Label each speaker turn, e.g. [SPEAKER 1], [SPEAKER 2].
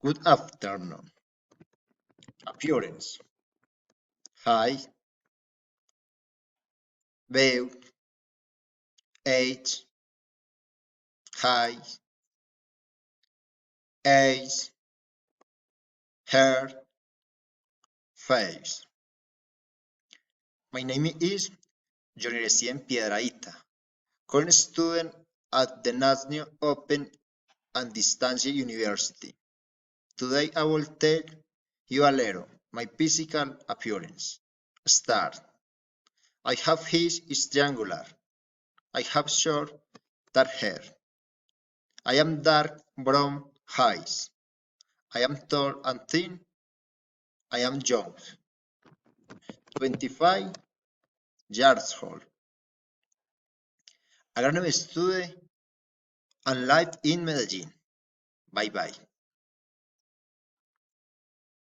[SPEAKER 1] Good afternoon. Appearance. Height, weight, age, height, age, hair, face. My name is Johnny Recien Piedrahita, current student at the National Open and Distancia University. Today I will tell you a little my physical appearance. Start. I have his is triangular. I have short dark hair. I am dark brown eyes. I am tall and thin. I am young. 25 years old. Agronomy student and live in Medellin. Bye bye.